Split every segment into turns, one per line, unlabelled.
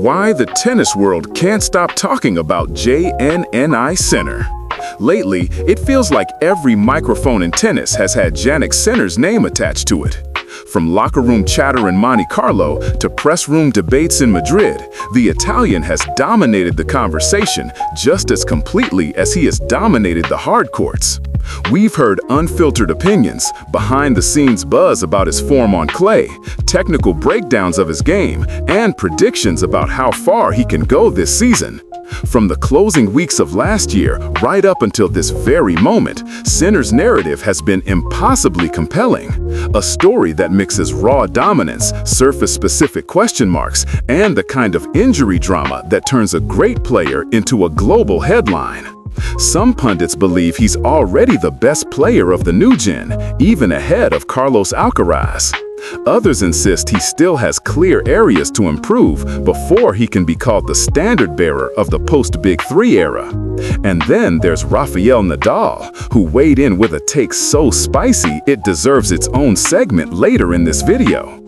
Why the tennis world can't stop talking about Jannik Sinner. Lately, it feels like every microphone in tennis has had Jannik Sinner's name attached to it. From locker room chatter in Monte Carlo to press room debates in Madrid, the Italian has dominated the conversation just as completely as he has dominated the hard courts. We've heard unfiltered opinions, behind-the-scenes buzz about his form on clay, technical breakdowns of his game, and predictions about how far he can go this season. From the closing weeks of last year right up until this very moment, Sinner's narrative has been impossibly compelling. A story that mixes raw dominance, surface-specific question marks, and the kind of injury drama that turns a great player into a global headline. Some pundits believe he's already the best player of the new gen, even ahead of Carlos Alcaraz. Others insist he still has clear areas to improve before he can be called the standard-bearer of the post-Big Three era. And then there's Rafael Nadal, who weighed in with a take so spicy it deserves its own segment later in this video.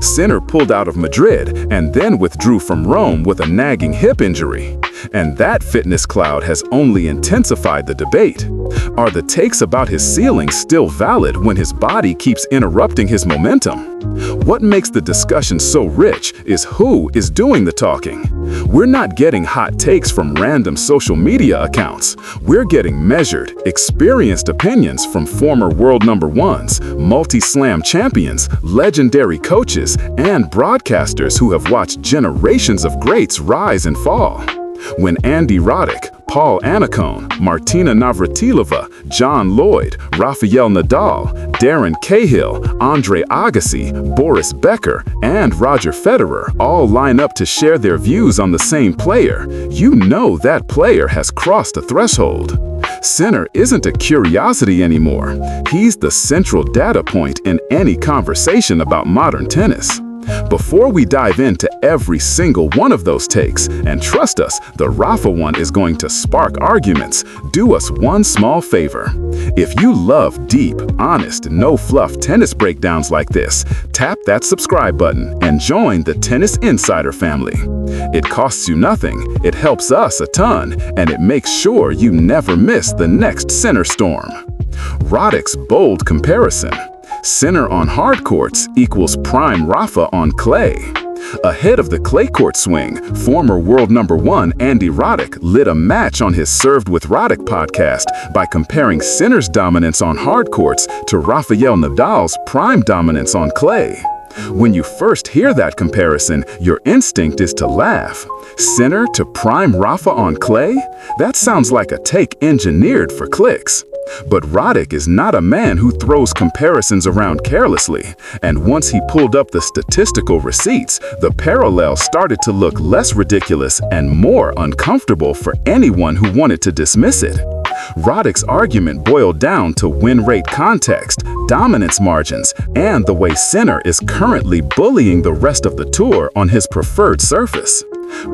Sinner pulled out of Madrid and then withdrew from Rome with a nagging hip injury. And that fitness cloud has only intensified the debate. Are the takes about his ceiling still valid when his body keeps interrupting his momentum? What makes the discussion so rich is who is doing the talking. We're not getting hot takes from random social media accounts. We're getting measured, experienced opinions from former world number ones, multi-slam champions, legendary coaches, and broadcasters who have watched generations of greats rise and fall. When Andy Roddick, Annacone, Martina Navratilova, John Lloyd, Rafael Nadal, Darren Cahill, Andre Agassi, Boris Becker, and Roger Federer all line up to share their views on the same player, you know that player has crossed a threshold. Sinner isn't a curiosity anymore. He's the central data point in any conversation about modern tennis. Before we dive into every single one of those takes, and trust us, the Rafa one is going to spark arguments, do us one small favor. If you love deep, honest, no-fluff tennis breakdowns like this, tap that subscribe button and join the Tennis Insider family. It costs you nothing, it helps us a ton, and it makes sure you never miss the next Sinner storm. Roddick's bold comparison. Sinner on hard courts equals prime Rafa on clay. Ahead of the clay court swing, former world number one Andy Roddick lit a match on his Served with Roddick podcast by comparing Sinner's dominance on hard courts to Rafael Nadal's prime dominance on clay. When you first hear that comparison, your instinct is to laugh. Sinner to prime Rafa on clay? That sounds like a take engineered for clicks. But Roddick is not a man who throws comparisons around carelessly, and once he pulled up the statistical receipts, the parallel started to look less ridiculous and more uncomfortable for anyone who wanted to dismiss it. Roddick's argument boiled down to win rate context, dominance margins, and the way Sinner is currently bullying the rest of the tour on his preferred surface.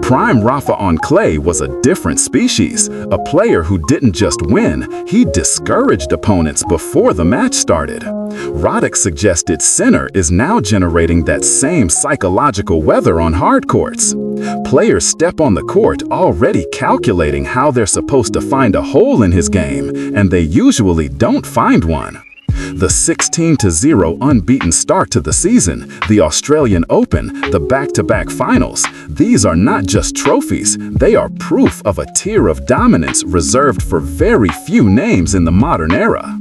Prime Rafa on clay was a different species, a player who didn't just win, he discouraged opponents before the match started. Roddick suggested Sinner is now generating that same psychological weather on hard courts. Players step on the court already calculating how they're supposed to find a hole in his game, and they usually don't find one. The 16-0 unbeaten start to the season, the Australian Open, the back-to-back finals, these are not just trophies, they are proof of a tier of dominance reserved for very few names in the modern era.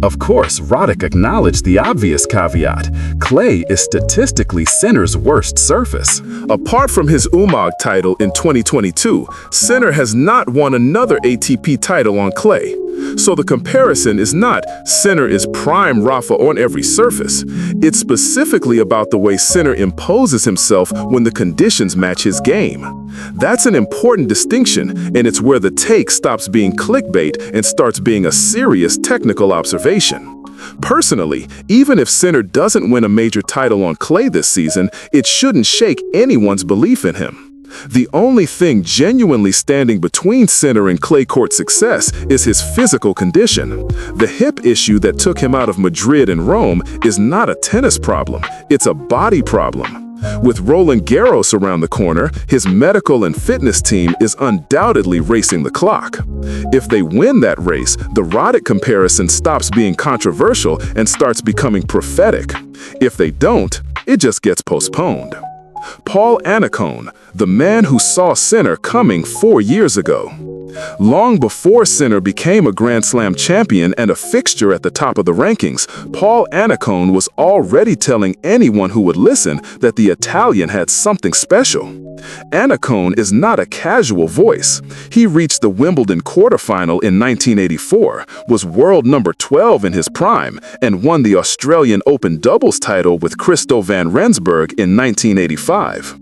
Of course, Roddick acknowledged the obvious caveat. Clay is statistically Sinner's worst surface.
Apart from his UMAG title in 2022, Sinner has not won another ATP title on clay. So the comparison is not Sinner is prime Rafa on every surface. It's specifically about the way Sinner imposes himself when the conditions match his game. That's an important distinction, and it's where the take stops being clickbait and starts being a serious technical observation. Personally, even if Sinner doesn't win a major title on clay this season, it shouldn't shake anyone's belief in him. The only thing genuinely standing between Sinner and clay court success is his physical condition. The hip issue that took him out of Madrid and Rome is not a tennis problem, it's a body problem. With Roland Garros around the corner, his medical and fitness team is undoubtedly racing the clock. If they win that race, the Roddick comparison stops being controversial and starts becoming prophetic. If they don't, it just gets postponed. Paul Annacone, the man who saw Sinner coming 4 years ago. Long before Sinner became a Grand Slam champion and a fixture at the top of the rankings, Paul Annacone was already telling anyone who would listen that the Italian had something special. Annacone is not a casual voice. He reached the Wimbledon quarterfinal in 1984, was world number 12 in his prime, and won the Australian Open doubles title with Christo van Rensburg in 1985.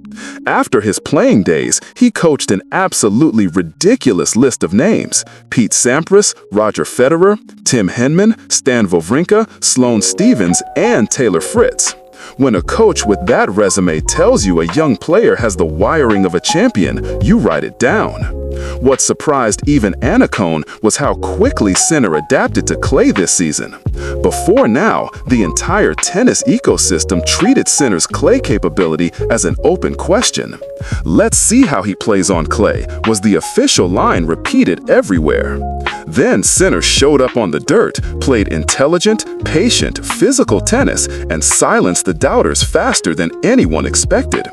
After his playing days, he coached an absolutely ridiculous list of names: Pete Sampras, Roger Federer, Tim Henman, Stan Wawrinka, Sloane Stephens, and Taylor Fritz. When a coach with that resume tells you a young player has the wiring of a champion, you write it down. What surprised even Annacone was how quickly Sinner adapted to clay this season. Before now, the entire tennis ecosystem treated Sinner's clay capability as an open question. "Let's see how he plays on clay," was the official line repeated everywhere. Then Sinner showed up on the dirt, played intelligent, patient, physical tennis, and silenced the doubters faster than anyone expected.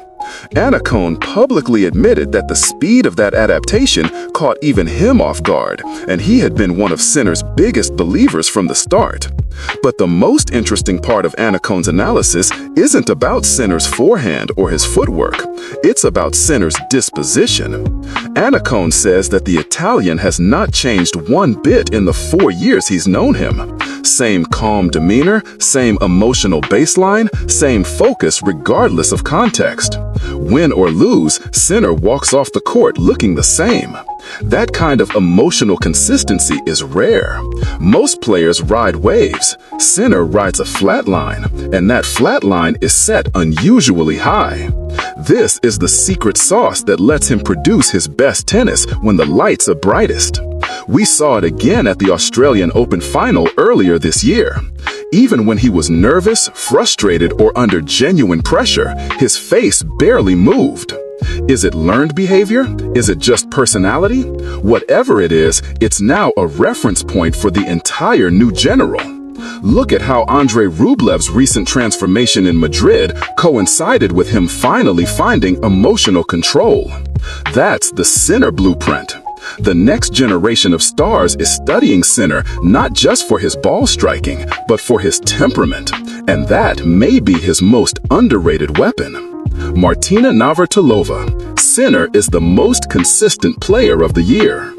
Annacone publicly admitted that the speed of that adaptation caught even him off guard, and he had been one of Sinner's biggest believers from the start. But the most interesting part of Annacone's analysis isn't about Sinner's forehand or his footwork. It's about Sinner's disposition. Annacone says that the Italian has not changed one bit in the 4 years he's known him. Same calm demeanor, same emotional baseline, same focus regardless of context. Win or lose, Sinner walks off the court looking the same. That kind of emotional consistency is rare. Most players ride waves. Sinner rides a flat line, and that flat line is set unusually high. This is the secret sauce that lets him produce his best tennis when the lights are brightest. We saw it again at the Australian Open final earlier this year. Even when he was nervous, frustrated, or under genuine pressure, his face barely moved. Is it learned behavior? Is it just personality? Whatever it is, it's now a reference point for the entire new general. Look at how Andrei Rublev's recent transformation in Madrid coincided with him finally finding emotional control. That's the Sinner blueprint. The next generation of stars is studying Sinner not just for his ball striking, but for his temperament, and that may be his most underrated weapon. Martina Navratilova. Sinner is the most consistent player of the year.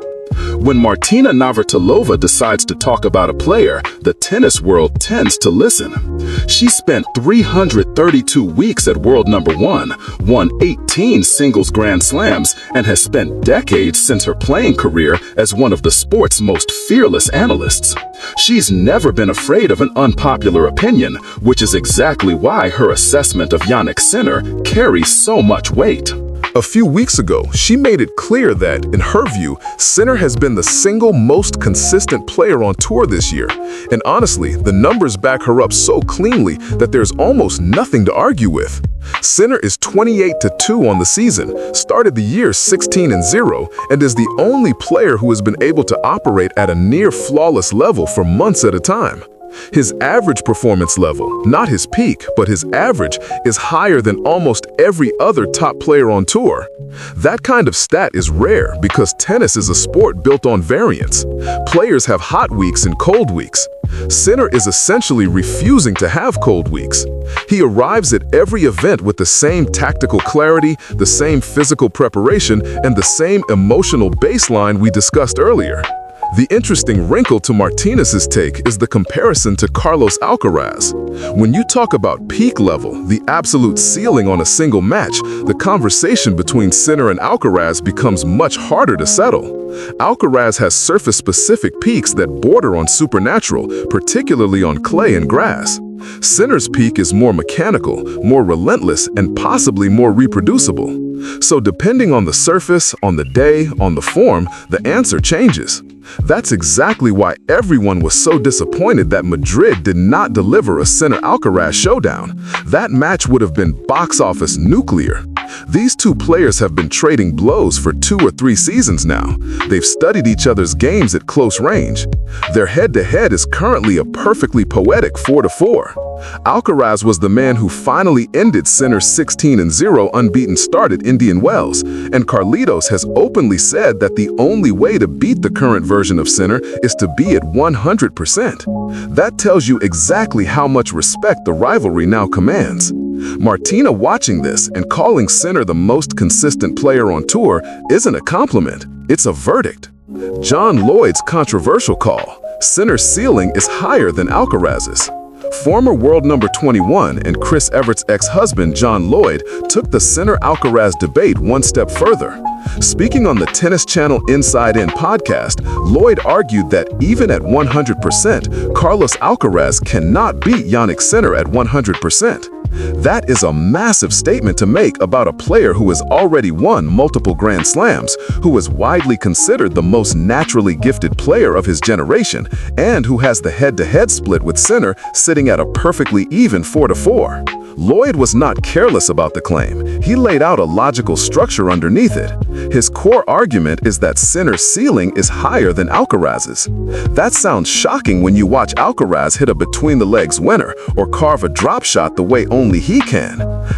When Martina Navratilova decides to talk about a player, the tennis world tends to listen. She spent 332 weeks at world number 1, won 18 singles Grand Slams, and has spent decades since her playing career as one of the sport's most fearless analysts. She's never been afraid of an unpopular opinion, which is exactly why her assessment of Jannik Sinner carries so much weight.
A few weeks ago, she made it clear that, in her view, Sinner has been the single most consistent player on tour this year. And honestly, the numbers back her up so cleanly that there's almost nothing to argue with. Sinner is 28-2 on the season, started the year 16-0, and is the only player who has been able to operate at a near-flawless level for months at a time. His average performance level, not his peak, but his average, is higher than almost every other top player on tour. That kind of stat is rare because tennis is a sport built on variance. Players have hot weeks and cold weeks. Sinner is essentially refusing to have cold weeks. He arrives at every event with the same tactical clarity, the same physical preparation, and the same emotional baseline we discussed earlier. The interesting wrinkle to Martinez's take is the comparison to Carlos Alcaraz. When you talk about peak level, the absolute ceiling on a single match, the conversation between Sinner and Alcaraz becomes much harder to settle. Alcaraz has surface-specific peaks that border on supernatural, particularly on clay and grass. Sinner's peak is more mechanical, more relentless, and possibly more reproducible. So depending on the surface, on the day, on the form, the answer changes.
That's exactly why everyone was so disappointed that Madrid did not deliver a Sinner-Alcaraz showdown. That match would have been box office nuclear. These two players have been trading blows for 2 or 3 seasons now. They've studied each other's games at close range. Their head-to-head is currently a perfectly poetic 4-4. Alcaraz was the man who finally ended Sinner's 16-0 unbeaten start at Indian Wells, and Carlitos has openly said that the only way to beat the current version of Sinner is to be at 100%. That tells you exactly how much respect the rivalry now commands. Martina watching this and calling Sinner the most consistent player on tour isn't a compliment, it's a verdict. John Lloyd's controversial call: Sinner's ceiling is higher than Alcaraz's. Former world number 21 and Chris Evert's ex-husband John Lloyd took the Sinner-Alcaraz debate one step further. Speaking on the Tennis Channel Inside In podcast, Lloyd argued that even at 100%, Carlos Alcaraz cannot beat Jannik Sinner at 100%. That is a massive statement to make about a player who has already won multiple Grand Slams, who is widely considered the most naturally gifted player of his generation, and who has the head-to-head split with Sinner sitting at a perfectly even 4-4. Lloyd was not careless about the claim. He laid out a logical structure underneath it. His core argument is that Sinner's ceiling is higher than Alcaraz's. That sounds shocking when you watch Alcaraz hit a between-the-legs winner or carve a drop shot the way only he can.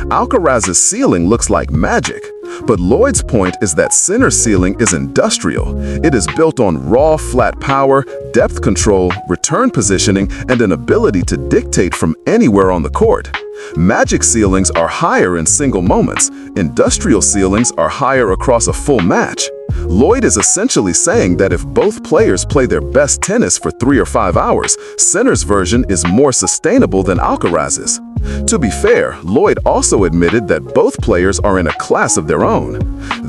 Alcaraz's ceiling looks like magic. But Lloyd's point is that Sinner's ceiling is industrial. It is built on raw, flat power, depth control, return positioning, and an ability to dictate from anywhere on the court. Magic ceilings are higher in single moments. Industrial ceilings are higher across a full match. Lloyd is essentially saying that if both players play their best tennis for 3 or 5 hours, Sinner's version is more sustainable than Alcaraz's. To be fair, Lloyd also admitted that both players are in a class of their own.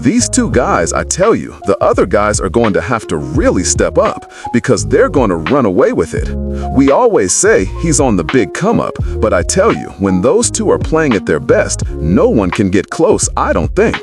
These two guys, I tell you, the other guys are going to have to really step up because they're going to run away with it. We always say he's on the big come-up, but I tell you, when those two are playing at their best, no one can get close, I don't think.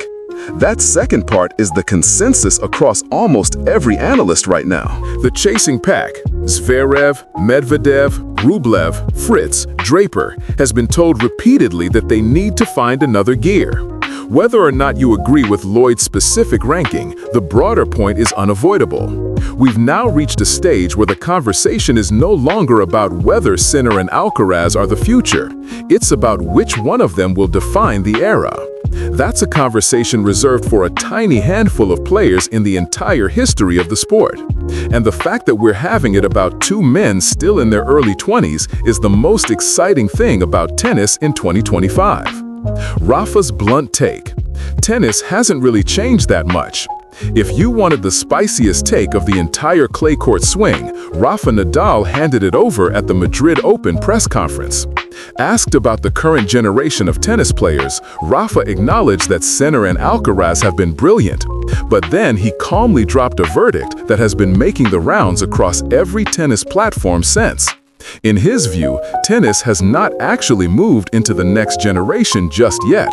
That second part is the consensus across almost every analyst right now.
The chasing pack, Zverev, Medvedev, Rublev, Fritz, Draper, has been told repeatedly that they need to find another gear. Whether or not you agree with Lloyd's specific ranking, the broader point is unavoidable. We've now reached a stage where the conversation is no longer about whether Sinner and Alcaraz are the future. It's about which one of them will define the era. That's a conversation reserved for a tiny handful of players in the entire history of the sport. And the fact that we're having it about 2 men still in their early 20s is the most exciting thing about tennis in 2025. Rafa's blunt take: tennis hasn't really changed that much. If you wanted the spiciest take of the entire clay court swing, Rafa Nadal handed it over at the Madrid Open press conference. Asked about the current generation of tennis players, Rafa acknowledged that Sinner and Alcaraz have been brilliant, but then he calmly dropped a verdict that has been making the rounds across every tennis platform since. In his view, tennis has not actually moved into the next generation just yet.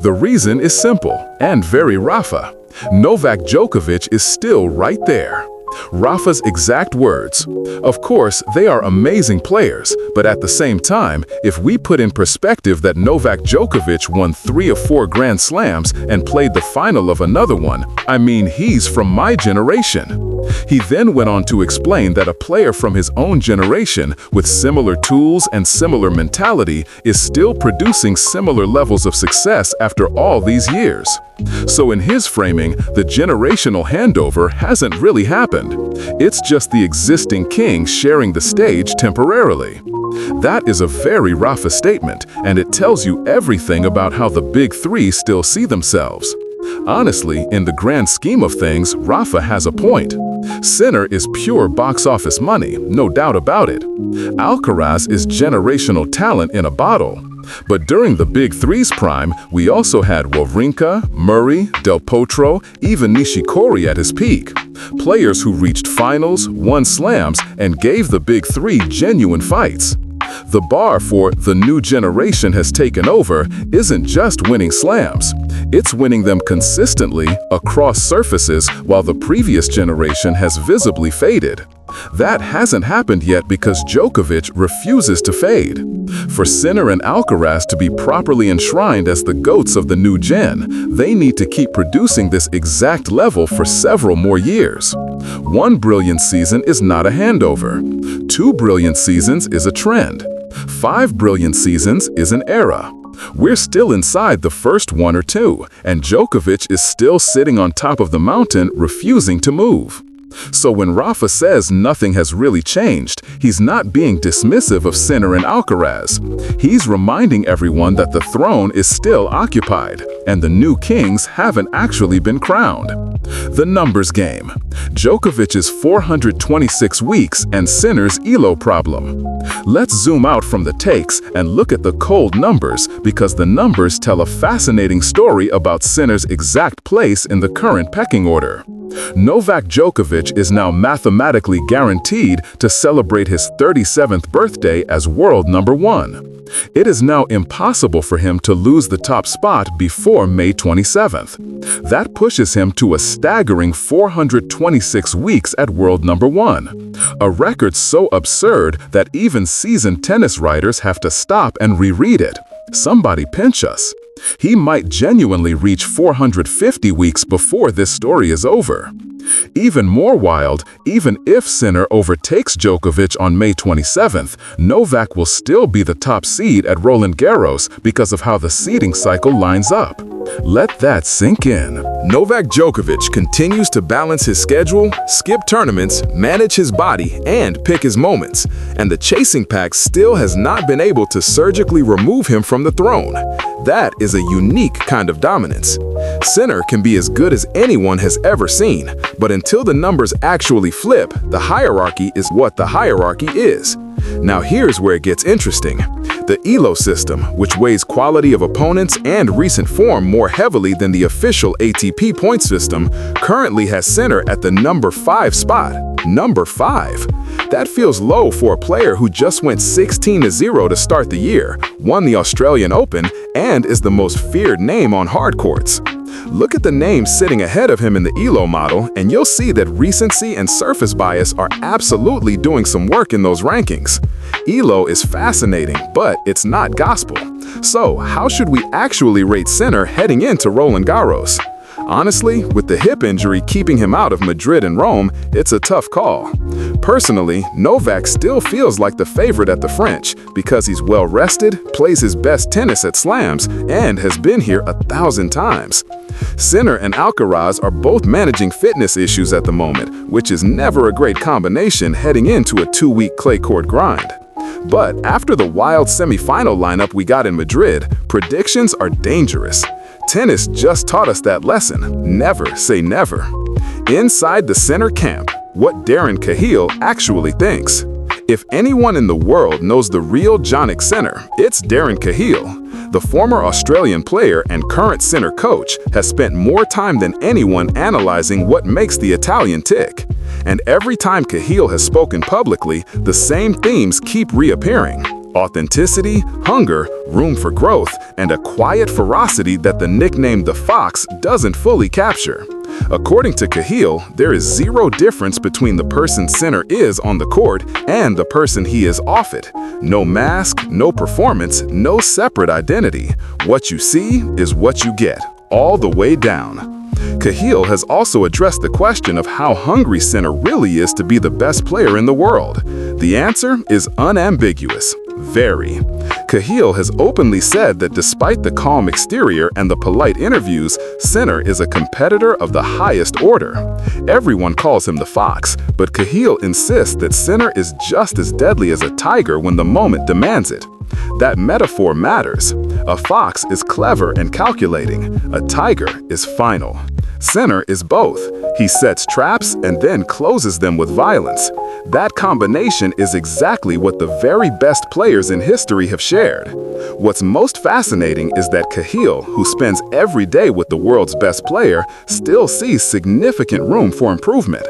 The reason is simple and very Rafa. Novak Djokovic is still right there. Rafa's exact words: "Of course, they are amazing players, but at the same time, if we put in perspective that Novak Djokovic won 3 or 4 Grand Slams and played the final of another one, I mean, he's from my generation." He then went on to explain that a player from his own generation with similar tools and similar mentality is still producing similar levels of success after all these years. So in his framing, the generational handover hasn't really happened. It's just the existing king sharing the stage temporarily. That is a very Rafa statement, and it tells you everything about how the big three still see themselves. Honestly, in the grand scheme of things, Rafa has a point. Sinner is pure box office money, no doubt about it. Alcaraz is generational talent in a bottle. But during the Big Three's prime, we also had Wawrinka, Murray, Del Potro, even Nishikori at his peak. Players who reached finals, won slams, and gave the Big Three genuine fights. The bar for the new generation has taken over isn't just winning slams. It's winning them consistently across surfaces while the previous generation has visibly faded. That hasn't happened yet because Djokovic refuses to fade. For Sinner and Alcaraz to be properly enshrined as the GOATs of the new gen, they need to keep producing this exact level for several more years. One brilliant season is not a handover. 2 brilliant seasons is a trend. 5 brilliant seasons is an era. We're still inside the first 1 or 2, and Djokovic is still sitting on top of the mountain, refusing to move. So when Rafa says nothing has really changed, he's not being dismissive of Sinner and Alcaraz. He's reminding everyone that the throne is still occupied, and the new kings haven't actually been crowned. The numbers game. Djokovic's 426 weeks and Sinner's ELO problem. Let's zoom out from the takes and look at the cold numbers, because the numbers tell a fascinating story about Sinner's exact place in the current pecking order. Novak Djokovic is now mathematically guaranteed to celebrate his 37th birthday as world number 1. It is now impossible for him to lose the top spot before May 27th. That pushes him to a staggering 426 weeks at world number 1. A record so absurd that even seasoned tennis writers have to stop and reread it. Somebody pinch us. He might genuinely reach 450 weeks before this story is over. Even more wild, even if Sinner overtakes Djokovic on May 27th, Novak will still be the top seed at Roland Garros because of how the seeding cycle lines up. Let that sink in.
Novak Djokovic continues to balance his schedule, skip tournaments, manage his body, and pick his moments, and the chasing pack still has not been able to surgically remove him from the throne. That is a unique kind of dominance. Sinner can be as good as anyone has ever seen, but until the numbers actually flip, the hierarchy is what the hierarchy is. Now here's where it gets interesting. The ELO system, which weighs quality of opponents and recent form more heavily than the official ATP point system, currently has Sinner at the number 5 spot. Number 5. That feels low for a player who just went 16-0 to start the year, won the Australian Open, and is the most feared name on hard courts. Look at the names sitting ahead of him in the ELO model, and you'll see that recency and surface bias are absolutely doing some work in those rankings. ELO is fascinating, but it's not gospel. So, how should we actually rate Sinner heading into Roland Garros? Honestly, with the hip injury keeping him out of Madrid and Rome, it's a tough call. Personally, Novak still feels like the favorite at the French because he's well-rested, plays his best tennis at slams, and has been here 1,000 times. Sinner and Alcaraz are both managing fitness issues at the moment, which is never a great combination heading into a 2-week clay court grind. But after the wild semifinal lineup we got in Madrid, predictions are dangerous. Tennis just taught us that lesson. Never say never. Inside the Sinner camp, what Darren Cahill actually thinks. If anyone in the world knows the real Jannik Sinner, it's Darren Cahill. The former Australian player and current Sinner coach has spent more time than anyone analyzing what makes the Italian tick. And every time Cahill has spoken publicly, the same themes keep reappearing. Authenticity, hunger, room for growth, and a quiet ferocity that the nickname the Fox doesn't fully capture. According to Cahill, there is zero difference between the person Sinner is on the court and the person he is off it. No mask, no performance, no separate identity. What you see is what you get, all the way down. Cahill has also addressed the question of how hungry Sinner really is to be the best player in the world. The answer is unambiguous. Very. Cahill has openly said that despite the calm exterior and the polite interviews, Sinner is a competitor of the highest order. Everyone calls him the Fox, but Cahill insists that Sinner is just as deadly as a tiger when the moment demands it. That metaphor matters. A fox is clever and calculating. A tiger is final. Sinner is both. He sets traps and then closes them with violence. That combination is exactly what the very best players in history have shared. What's most fascinating is that Cahill, who spends every day with the world's best player, still sees significant room for improvement.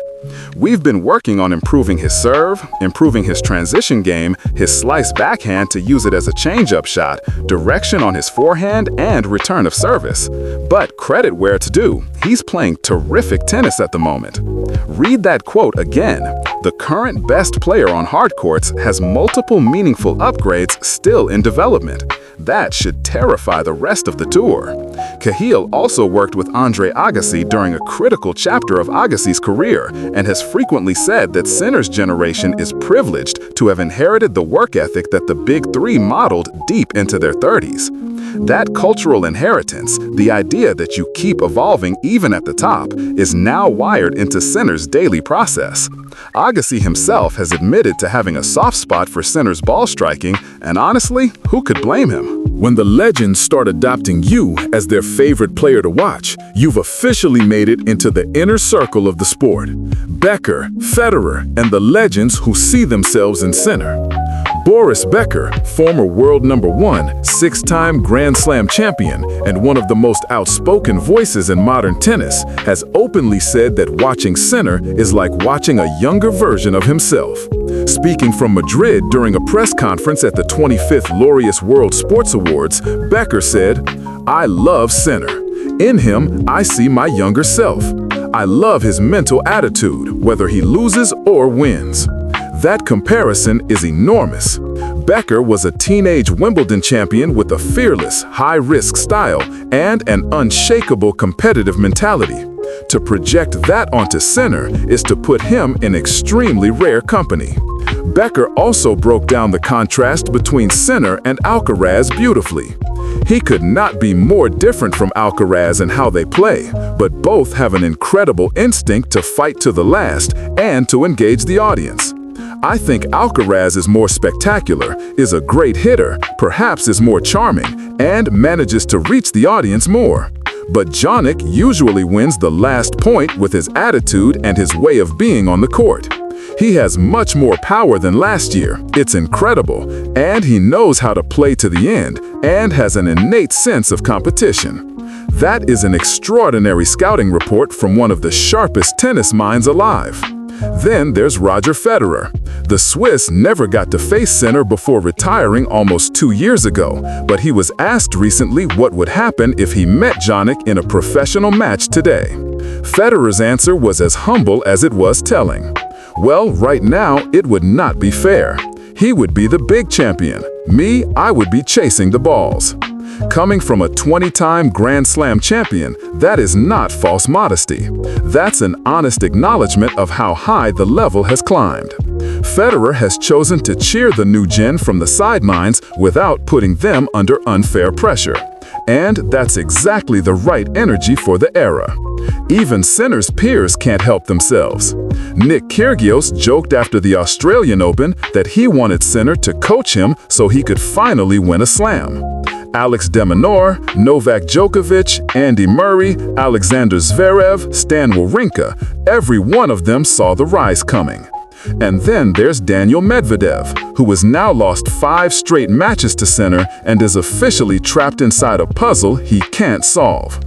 We've been working on improving his serve, improving his transition game, his slice backhand to use it as a change-up shot, direction on his forehand, and return of service. But credit where it's due, he's playing terrific tennis at the moment. Read that quote again. The current best player on hard courts has multiple meaningful upgrades still in development. That should terrify the rest of the tour. Cahill also worked with Andre Agassi during a critical chapter of Agassi's career and has frequently said that Sinner's generation is privileged to have inherited the work ethic that the Big Three modeled deep into their 30s. That cultural inheritance, the idea that you keep evolving even at the top, is now wired into Sinner's daily process. Agassi himself has admitted to having a soft spot for Sinner's ball striking, and honestly, who could blame him?
When the legends start adopting you as their favorite player to watch, you've officially made it into the inner circle of the sport. Becker, Federer, and the legends who see themselves in Sinner. Boris Becker, former world #1, six-time Grand Slam champion, and one of the most outspoken voices in modern tennis, has openly said that watching Sinner is like watching a younger version of himself. Speaking from Madrid during a press conference at the 25th Laureus World Sports Awards, Becker said, "I love Sinner. In him, I see my younger self. I love his mental attitude, whether he loses or wins." That comparison is enormous. Becker was a teenage Wimbledon champion with a fearless, high-risk style and an unshakable competitive mentality. To project that onto Sinner is to put him in extremely rare company. Becker also broke down the contrast between Sinner and Alcaraz beautifully. He could not be more different from Alcaraz in how they play, but both have an incredible instinct to fight to the last and to engage the audience. I think Alcaraz is more spectacular, is a great hitter, perhaps is more charming, and manages to reach the audience more. But Jannik usually wins the last point with his attitude and his way of being on the court. He has much more power than last year, it's incredible, and he knows how to play to the end and has an innate sense of competition. That is an extraordinary scouting report from one of the sharpest tennis minds alive. Then there's Roger Federer. The Swiss never got to face Sinner before retiring almost 2 years ago, but he was asked recently what would happen if he met Jannik in a professional match today. Federer's answer was as humble as it was telling. Well, right now, it would not be fair. He would be the big champion. Me, I would be chasing the balls. Coming from a 20-time Grand Slam champion, that is not false modesty. That's an honest acknowledgement of how high the level has climbed. Federer has chosen to cheer the new gen from the sidelines without putting them under unfair pressure. And that's exactly the right energy for the era. Even Sinner's peers can't help themselves. Nick Kyrgios joked after the Australian Open that he wanted Sinner to coach him so he could finally win a slam. Alex de Minaur, Novak Djokovic, Andy Murray, Alexander Zverev, Stan Wawrinka, every one of them saw the rise coming. And then there's Daniel Medvedev, who has now lost 5 straight matches to Sinner and is officially trapped inside a puzzle he can't solve.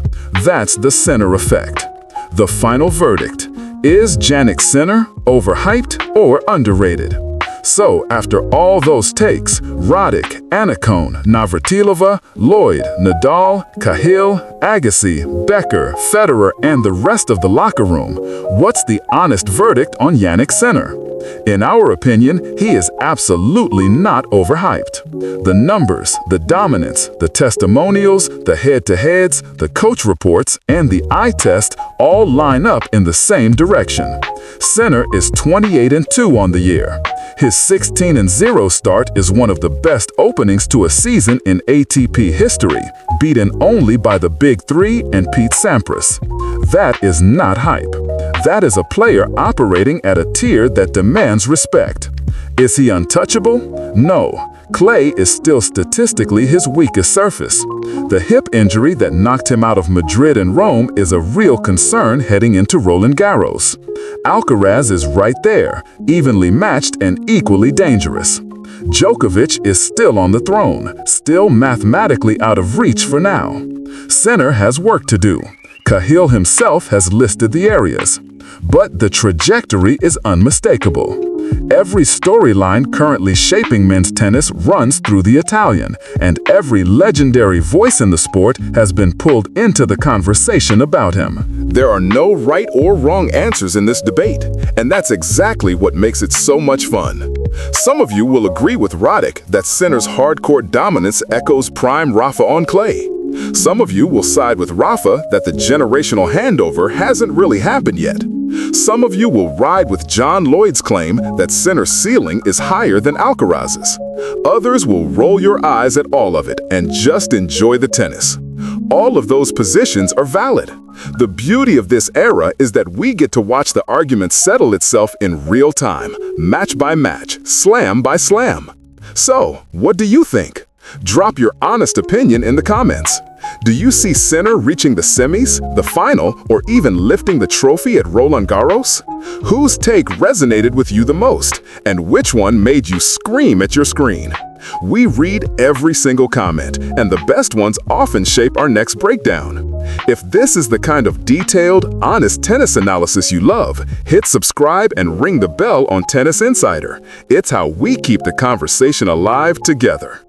That's the Sinner effect. The final verdict: is Jannik Sinner overhyped or underrated? So, after all those takes, Roddick, Annacone, Navratilova, Lloyd, Nadal, Cahill, Agassi, Becker, Federer, and the rest of the locker room, what's the honest verdict on Jannik Sinner? In our opinion, he is absolutely not overhyped. The numbers, the dominance, the testimonials, the head-to-heads, the coach reports, and the eye test all line up in the same direction. Sinner is 28-2 on the year. His 16-0 start is one of the best openings to a season in ATP history, beaten only by the Big Three and Pete Sampras. That is not hype. That is a player operating at a tier that demands respect. Is he untouchable? No. Clay is still statistically his weakest surface. The hip injury that knocked him out of Madrid and Rome is a real concern heading into Roland Garros. Alcaraz is right there, evenly matched and equally dangerous. Djokovic is still on the throne, still mathematically out of reach for now. Sinner has work to do. Cahill himself has listed the areas.
But the trajectory is unmistakable. Every storyline currently shaping men's tennis runs through the Italian, and every legendary voice in the sport has been pulled into the conversation about him. There are no right or wrong answers in this debate, and that's exactly what makes it so much fun. Some of you will agree with Roddick that Sinner's hard-court dominance echoes prime Rafa on clay. Some of you will side with Rafa that the generational handover hasn't really happened yet. Some of you will ride with John Lloyd's claim that Sinner's ceiling is higher than Alcaraz's. Others will roll your eyes at all of it and just enjoy the tennis. All of those positions are valid. The beauty of this era is that we get to watch the argument settle itself in real time, match by match, slam by slam. So, what do you think? Drop your honest opinion in the comments. Do you see Sinner reaching the semis, the final, or even lifting the trophy at Roland Garros? Whose take resonated with you the most, and which one made you scream at your screen? We read every single comment, and the best ones often shape our next breakdown. If this is the kind of detailed, honest tennis analysis you love, hit subscribe and ring the bell on Tennis Insider. It's how we keep the conversation alive together.